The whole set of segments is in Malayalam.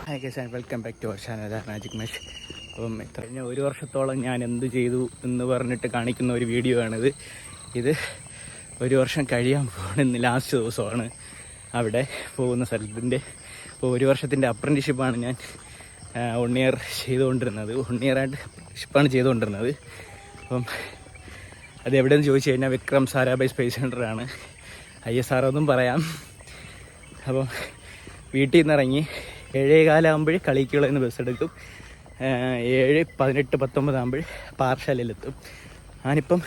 Hi guys and welcome back to our channel magic mesh. അപ്പം കഴിഞ്ഞ ഒരു വർഷത്തോളം ഞാൻ എന്ത് ചെയ്തു എന്ന് പറഞ്ഞിട്ട് കാണിക്കുന്ന ഒരു വീഡിയോ ആണിത്. ഇത് ഒരു വർഷം കഴിയാൻ പോകുന്ന ലാസ്റ്റ് ദിവസമാണ് അവിടെ പോകുന്ന സ്ഥലത്തിൻ്റെ. ഇപ്പോൾ ഒരു വർഷത്തിൻ്റെ അപ്രൻറ്റിഷിപ്പാണ് ഞാൻ 1 ഇയർ ചെയ്തുകൊണ്ടിരുന്നത്. 1 ഇയറായിട്ട് അപ്രൻറ്റിഷിപ്പാണ് ചെയ്തുകൊണ്ടിരുന്നത്. അപ്പം അത് എവിടെയെന്ന് ചോദിച്ചു കഴിഞ്ഞാൽ വിക്രം സാരാഭായ് സ്പേസ് സെൻ്ററാണ്. ISRO എന്നും പറയാം. അപ്പം വീട്ടിൽ നിന്ന് ഇറങ്ങി 7:15 ആകുമ്പോൾ കളിക്കുള്ള എന്ന് ബസ് എടുക്കും. 7:18, 19 ആകുമ്പോൾ പാറശാലയിലെത്തും. ഞാനിപ്പം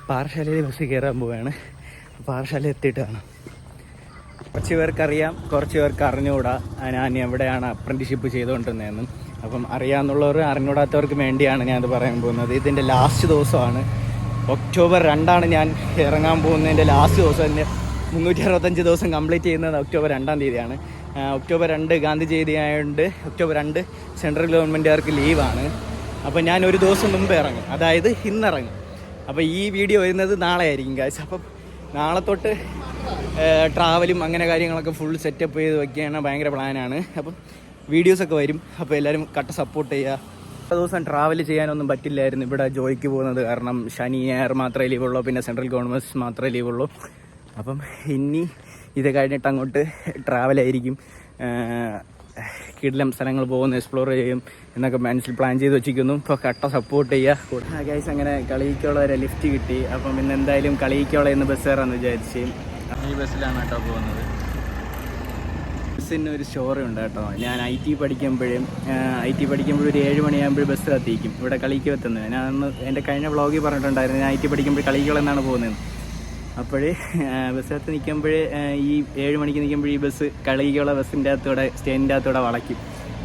പാറശാലയിൽ ബസ് കയറാൻ പോവുകയാണ്. പാറശാല എത്തിയിട്ടാണ്. കുറച്ച് പേർക്കറിയാം, കുറച്ച് പേർക്ക് അറിഞ്ഞുകൂടാ ഞാൻ എവിടെയാണ് അപ്രൻറ്റിഷിപ്പ് ചെയ്തുകൊണ്ടിരുന്നതെന്നും. അപ്പം അറിയാമെന്നുള്ളവർ അറിഞ്ഞുകൂടാത്തവർക്ക് വേണ്ടിയാണ് ഞാനത് പറയാൻ പോകുന്നത്. ഇതിൻ്റെ ലാസ്റ്റ് ദിവസമാണ്. ഒക്ടോബർ 2 ഞാൻ ഇറങ്ങാൻ പോകുന്നതിൻ്റെ ലാസ്റ്റ് ദിവസം. എൻ്റെ 365 ദിവസം കംപ്ലീറ്റ് ചെയ്യുന്നത് ഒക്ടോബർ 2 തീയതിയാണ്. ഒക്ടോബർ 2 ഗാന്ധി ജയന്തി ആയതുകൊണ്ട് ഒക്ടോബർ 2 സെൻട്രൽ ഗവൺമെൻറ്റുകാർക്ക് ലീവാണ്. അപ്പോൾ ഞാൻ ഒരു ദിവസം മുമ്പ് ഇറങ്ങും, അതായത് ഇന്നിറങ്ങും. അപ്പോൾ ഈ വീഡിയോ വരുന്നത് നാളെ ആയിരിക്കും ഗൈസ്. അപ്പം നാളെ തൊട്ട് ട്രാവലും അങ്ങനെ കാര്യങ്ങളൊക്കെ ഫുൾ സെറ്റപ്പ് ചെയ്ത് വയ്ക്കുകയാണ്. ഭയങ്കര പ്ലാനാണ്. അപ്പം വീഡിയോസൊക്കെ വരും. അപ്പോൾ എല്ലാവരും കട്ട സപ്പോർട്ട് ചെയ്യുക. ദിവസം ട്രാവൽ ചെയ്യാനൊന്നും പറ്റില്ലായിരുന്നു ഇവിടെ ജോലിക്ക് പോകുന്നത് കാരണം. ശനി ഞായർ മാത്രമേ ലീവുള്ളൂ, പിന്നെ സെൻട്രൽ ഗവൺമെൻറ് മാത്രമേ ലീവുള്ളൂ. അപ്പം ഇനി ഇത് കഴിഞ്ഞിട്ട് അങ്ങോട്ട് ട്രാവലായിരിക്കും. കിടിലം സ്ഥലങ്ങൾ പോകുന്നു, എക്സ്പ്ലോർ ചെയ്യും എന്നൊക്കെ മനസ്സിൽ പ്ലാൻ ചെയ്ത് വെച്ചിരിക്കുന്നു. ഇപ്പോൾ കട്ട സപ്പോർട്ട് ചെയ്യുക ഗൈസ്. അങ്ങനെ കളിയിക്കുള്ള ഒരു ലിഫ്റ്റ് കിട്ടി. അപ്പം ഇന്ന് എന്തായാലും കളിയിക്കുള്ള ഇന്ന് ബസ് കയറാമെന്ന് വിചാരിച്ച് ഈ ബസ്സിലാണ് കേട്ടോ പോകുന്നത്. ബസ്സിന് ഒരു സ്റ്റോറി ഉണ്ട് കേട്ടോ. ഞാൻ IT പഠിക്കുമ്പോഴും ഒരു 7 മണിയാകുമ്പോൾ ബസ് കത്തിക്കും ഇവിടെ കളിക്ക് എത്തുന്നത്. ഞാൻ അന്ന് എൻ്റെ കഴിഞ്ഞ വ്ളോഗിൽ പറഞ്ഞിട്ടുണ്ടായിരുന്നു ഞാൻ IT പഠിക്കുമ്പോൾ കളികളെന്നാണ് പോകുന്നത്. അപ്പോൾ ബസ്സിനകത്ത് നിൽക്കുമ്പോൾ ഈ 7 മണിക്ക് നിൽക്കുമ്പോൾ ഈ ബസ് കളിക്കുള്ള ബസ്സിൻ്റെ അകത്തൂടെ സ്റ്റേൻ്റെ അകത്തൂടെ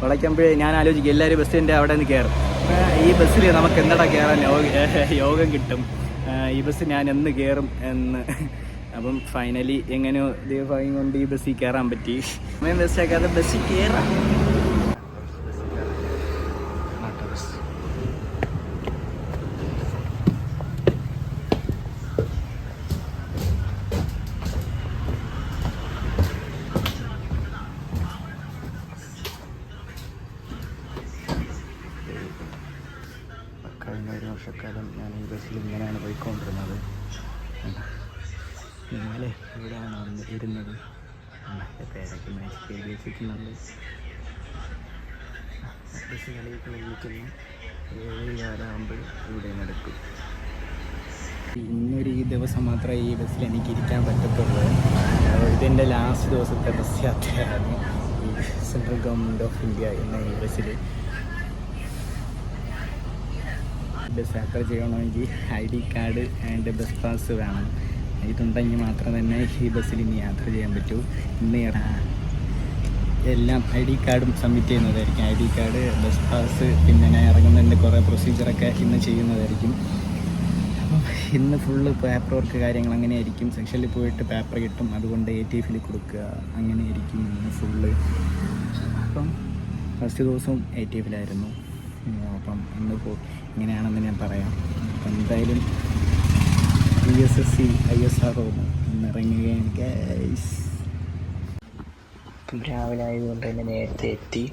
വളയ്ക്കുമ്പോൾ ഞാൻ ആലോചിക്കും എല്ലാവരും ബസ്സിൻ്റെ അവിടെ നിന്ന് കയറും. ഈ ബസ്സിൽ നമുക്ക് എന്താ കയറാൻ യോഗം കിട്ടും, ഈ ബസ് ഞാൻ എന്ന് കയറും എന്ന്. അപ്പം ഫൈനലി എങ്ങനെയോ ദൈവഭാഗ്യം കൊണ്ട് ഈ ബസ്സിൽ കയറാൻ പറ്റി. ബസ്സാക്കാതെ ബസ്സിൽ കയറാം. കഴിഞ്ഞ ഒരു വർഷക്കാലം ഞാൻ ഈ ബസ്സിൽ ഇങ്ങനെയാണ് പോയിക്കൊണ്ടിരുന്നത്. ഇന്നലെ ഇവിടെയാണ് വന്ന് ഇരുന്നത്. പേരൊക്കെ മാജിക് എഴുതി വെച്ചിട്ടുള്ളത്. ബസ് കളിയൊക്കെ വിളിക്കുന്നു. 7:15 ഇവിടെ നടക്കും. ഇന്നൊരു ഈ ദിവസം മാത്രമേ ഈ ബസ്സിൽ എനിക്ക് ഇരിക്കാൻ പറ്റത്തുള്ളൂ. ഇതിൻ്റെ ലാസ്റ്റ് ദിവസത്തെ ബസ് യാത്രയാണ് ഈ സെൻട്രൽ ഗവൺമെൻറ് ഓഫ് ഇന്ത്യ എന്ന ഈ ബസ്സിൽ. ബസ് യാത്ര ചെയ്യണമെങ്കിൽ ID card and bus pass വേണം. ഇതുണ്ടെങ്കിൽ മാത്രം തന്നെ ഈ ബസ്സിൽ ഇനി യാത്ര ചെയ്യാൻ പറ്റൂ. ഇന്ന് എല്ലാം ID കാർഡും സബ്മിറ്റ് ചെയ്യുന്നതായിരിക്കും. ID കാർഡ്, ബസ് പാസ്, പിന്നെ ഞാൻ ഇറങ്ങുന്നതിൻ്റെ കുറേ പ്രൊസീജിയറൊക്കെ ഇന്ന് ചെയ്യുന്നതായിരിക്കും. അപ്പം ഇന്ന് ഫുള്ള് പേപ്പർ വർക്ക് കാര്യങ്ങൾ അങ്ങനെയായിരിക്കും. സെക്ഷനിൽ പോയിട്ട് പേപ്പർ കിട്ടും, അതുകൊണ്ട് ATFൽ കൊടുക്കുക, അങ്ങനെയായിരിക്കും ഇന്ന് ഫുള്ള്. അപ്പം ഫസ്റ്റ് ദിവസവും ATFലായിരുന്നു. അപ്പം ഇന്ന് ഇങ്ങനെയാണെന്ന് ഞാൻ പറയാം. അപ്പം എന്തായാലും PSSC ISRO ഇന്നിറങ്ങുകയാണ് ഗൈസ്. രാവിലെ ആയതുകൊണ്ട് തന്നെ നേരത്തെ എത്തി.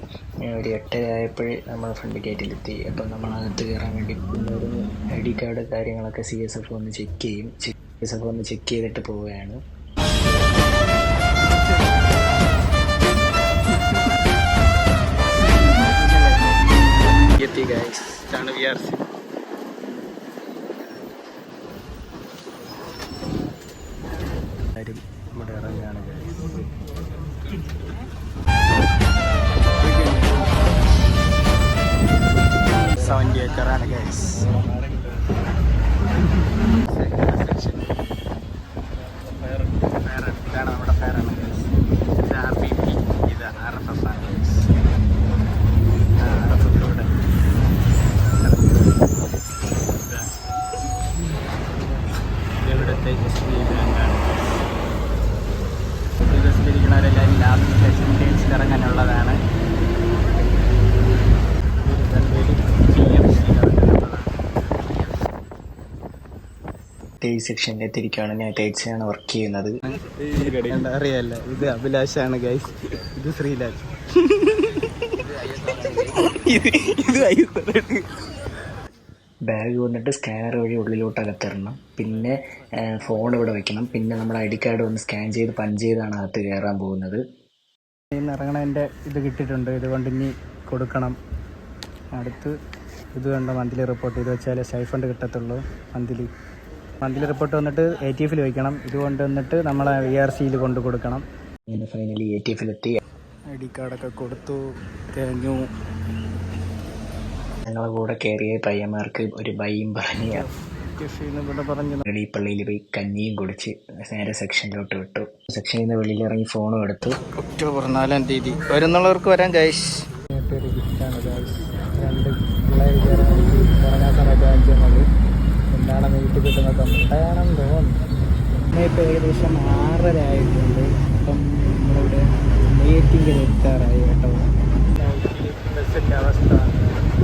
ഒരു 8:30 ആയപ്പോൾ നമ്മൾ ഫ്രണ്ട് ഗേറ്റിലെത്തി. അപ്പം നമ്മളകത്ത് കയറാൻ വേണ്ടി ഒരു ID കാർഡ് കാര്യങ്ങളൊക്കെ CSF ഒന്ന് ചെക്ക് ചെയ്യും. CSF ഒന്ന് ചെക്ക് ചെയ്തിട്ട് പോവുകയാണ്. എത്തി ഗൈസ്. ഇതാണ് VRC. നമ്മുടെ ഇറങ്ങുകയാണ് ഗൈസ്. Sound ഏക്കറാണ് guys. ഇതാണ് നമ്മുടെ ഫെയറാണ് ഗൈസ്. ഇത് RPP, ഇത് RFF ആണ് ഗൈസ്. RFFിലൂടെ ഇവിടുത്തെ SBI ബാങ്കാണ്. ബസ്സിലിരിക്കുന്നവരെല്ലാവരും ലാസ്റ്റ് സ്റ്റേഷൻ ടേൽസിൽ ഇറങ്ങാനുള്ളതാണ്. ടേൽ സെക്ഷനിൽ എത്തിയിരിക്കുകയാണ്. ഞാൻ ടേൽസിലാണ് വർക്ക് ചെയ്യുന്നത്. അറിയാല്ല, ഇത് അഭിലാഷാണ് ഗൈസ്, ഇത് ശ്രീലാൽ. ബാഗ് വന്നിട്ട് സ്കാനർ വഴി ഉള്ളിലോട്ട് അകത്തിടണം. പിന്നെ ഫോൺ ഇവിടെ വെക്കണം. പിന്നെ നമ്മുടെ ഐ ഡി കാർഡ് വന്ന് സ്കാൻ ചെയ്ത് പഞ്ച് ചെയ്താണ് അകത്ത് കയറാൻ പോകുന്നത്. ഇന്ന് ഇറങ്ങണതിൻ്റെ ഇത് കിട്ടിയിട്ടുണ്ട്. ഇതുകൊണ്ട് ഇനി കൊടുക്കണം. അടുത്ത് ഇത് കണ്ട മന്ത്ലി റിപ്പോർട്ട് ഇത് വെച്ചാൽ സ്റ്റൈഫണ്ട് കിട്ടത്തുള്ളൂ. മന്ത്ലി റിപ്പോർട്ട് വന്നിട്ട് ATF വയ്ക്കണം. ഇതുകൊണ്ട് വന്നിട്ട് നമ്മളെ VRCയിൽ കൊണ്ട് കൊടുക്കണം. അങ്ങനെ ഫൈനലി ATF എത്തി. ID കാർഡൊക്കെ കൊടുത്തു കഴിഞ്ഞു. ഞങ്ങളെ കൂടെ കയറിയ പയ്യന്മാർക്ക് ഒരു ബൈയും പറഞ്ഞ് പള്ളിയിൽ പോയി കഞ്ഞിയും കുടിച്ച് നേരെ സെക്ഷനിലോട്ട് വിട്ടു. സെക്ഷനിൽ നിന്ന് വെളിയിൽ ഇറങ്ങി ഫോണും എടുത്തു. ഒക്ടോബർ 4-ാം തീയതി വരുന്നുള്ളവർക്ക് വരാൻ ഗൈസ്. ഒരു ഗിഫ്റ്റാണ് ഗൈസ്. 2 പിള്ളേർ ഇറങ്ങാൻ സമയത്ത് വാങ്ങിക്കുന്നത്. എന്താണെന്ന് വീട്ടിൽ കിട്ടുന്ന തൊണ്ടാണെന്ന് തോന്നുന്നു. ഇപ്പോൾ ഏകദേശം 6:30 ആയിട്ടുണ്ട്. ഇപ്പം നമ്മളിവിടെ മീറ്റിംഗിൽ എത്താറായി കേട്ടോ. ബസ്സിൻ്റെ അവസ്ഥ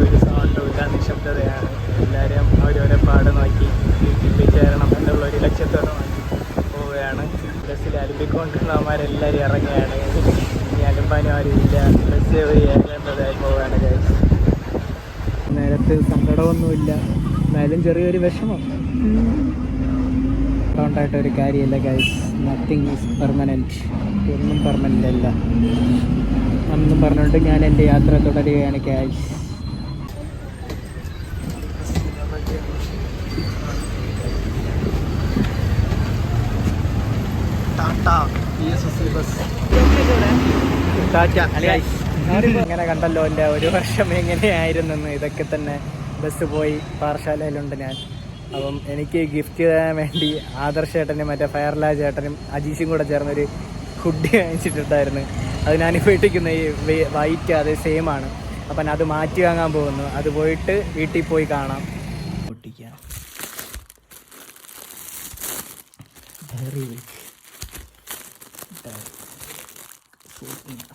ഒരു സൗണ്ടും ഇല്ല, നിശബ്ദതയാണ്. എല്ലാവരും ഓരോരോ പാട് നോക്കി എത്തിച്ചേരണം എന്നുള്ള ഒരു ലക്ഷ്യത്തോടെ പോവുകയാണ്. ബസ്സിൽ അലുമ്പിക്കൊണ്ടിരുന്നവന്മാരെല്ലാവരും ഇറങ്ങുകയാണ്. ഇനി അലുമ്പാനും ആരുമില്ല. ബസ് ഇറങ്ങേണ്ടതായി പോവുകയാണ് ഗൈസ്. നേരത്ത് സങ്കടമൊന്നുമില്ല, എന്നാലും ചെറിയൊരു വിഷമം. ഉണ്ടായിട്ടൊരു കാര്യമില്ല ഗൈസ്. Nothing is permanent. ഒന്നും പെർമനൻ്റ് അല്ല അന്നും പറഞ്ഞുകൊണ്ട് ഞാൻ എൻ്റെ യാത്ര തുടരുകയാണ് ഗൈസ്. ഇങ്ങനെ കണ്ടല്ലോ എൻ്റെ ഒരു വർഷം എങ്ങനെയായിരുന്നെന്ന്. ഇതൊക്കെ തന്നെ ബസ് പോയി പാറശാലയിലുണ്ട് ഞാൻ. അപ്പം എനിക്ക് ഗിഫ്റ്റ് ചെയ്യാൻ വേണ്ടി ആദർശ് ചേട്ടനും മറ്റേ ഫയർലാ ചേട്ടനും അജീഷും കൂടെ ചേർന്നൊരു ഹുഡി വാങ്ങിച്ചിട്ടുണ്ടായിരുന്നു. അത് ഞാനിപ്പോൾ ഇട്ടിരിക്കുന്ന ഈ വൈറ്റ് അത് സെയിം ആണ്. അപ്പം അത് മാറ്റി വാങ്ങാൻ പോകുന്നു. അത് പോയിട്ട് വീട്ടിൽ പോയി കാണാം. പൊട്ടിക്കാം.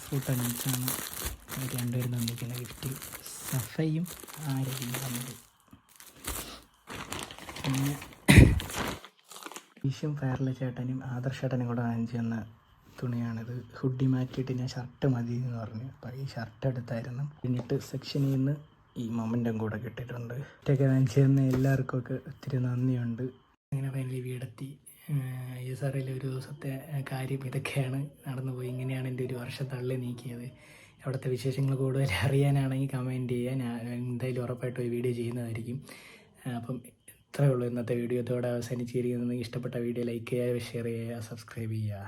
ഫ്രൂട്ട് അനീസാണ് രണ്ടുപേരും തന്നിരിക്കുന്ന ഗിഫ്റ്റ്. സഫയും ആരെയും തന്നത്. പിന്നെ ഈശും ഫയർല ചേട്ടനും ആദർശ് ചേട്ടനും കൂടെ വാങ്ങിച്ചു തന്ന തുണിയാണിത്. ഹുഡി മാറ്റിയിട്ട് ഞാൻ ഷർട്ട് മതി എന്ന് പറഞ്ഞു. അപ്പോൾ ഈ ഷർട്ട് എടുത്തായിരുന്നു. പിന്നിട്ട് സെക്ഷനിൽ നിന്ന് ഈ മൊമെൻറ്റും കൂടെ കിട്ടിയിട്ടുണ്ട്. ഇതൊക്കെ വാങ്ങിച്ചു തന്ന എല്ലാവർക്കും ഒക്കെ ഒത്തിരി നന്ദിയുണ്ട്. അങ്ങനെ ഫൈനലി വീടെത്തി. ISRL ഒരു ദിവസത്തെ കാര്യം ഇതൊക്കെയാണ് നടന്നുപോയി. ഇങ്ങനെയാണ് എൻ്റെ ഒരു വർഷം തള്ളി നീക്കിയത്. അവിടുത്തെ വിശേഷങ്ങൾ കൂടുതൽ അറിയാനാണെങ്കിൽ കമൻറ്റ് ചെയ്യുക. ഞാൻ എന്തായാലും ഉറപ്പായിട്ടും ഒരു വീഡിയോ ചെയ്യുന്നതായിരിക്കും. അപ്പം ഇത്രയേ ഉള്ളൂ ഇന്നത്തെ വീഡിയോ. ഇതോടെ അവസാനിച്ചിരിക്കുന്നത്. ഇഷ്ടപ്പെട്ട വീഡിയോ ലൈക്ക് ചെയ്യുക, ഷെയർ ചെയ്യുക, സബ്സ്ക്രൈബ് ചെയ്യുക.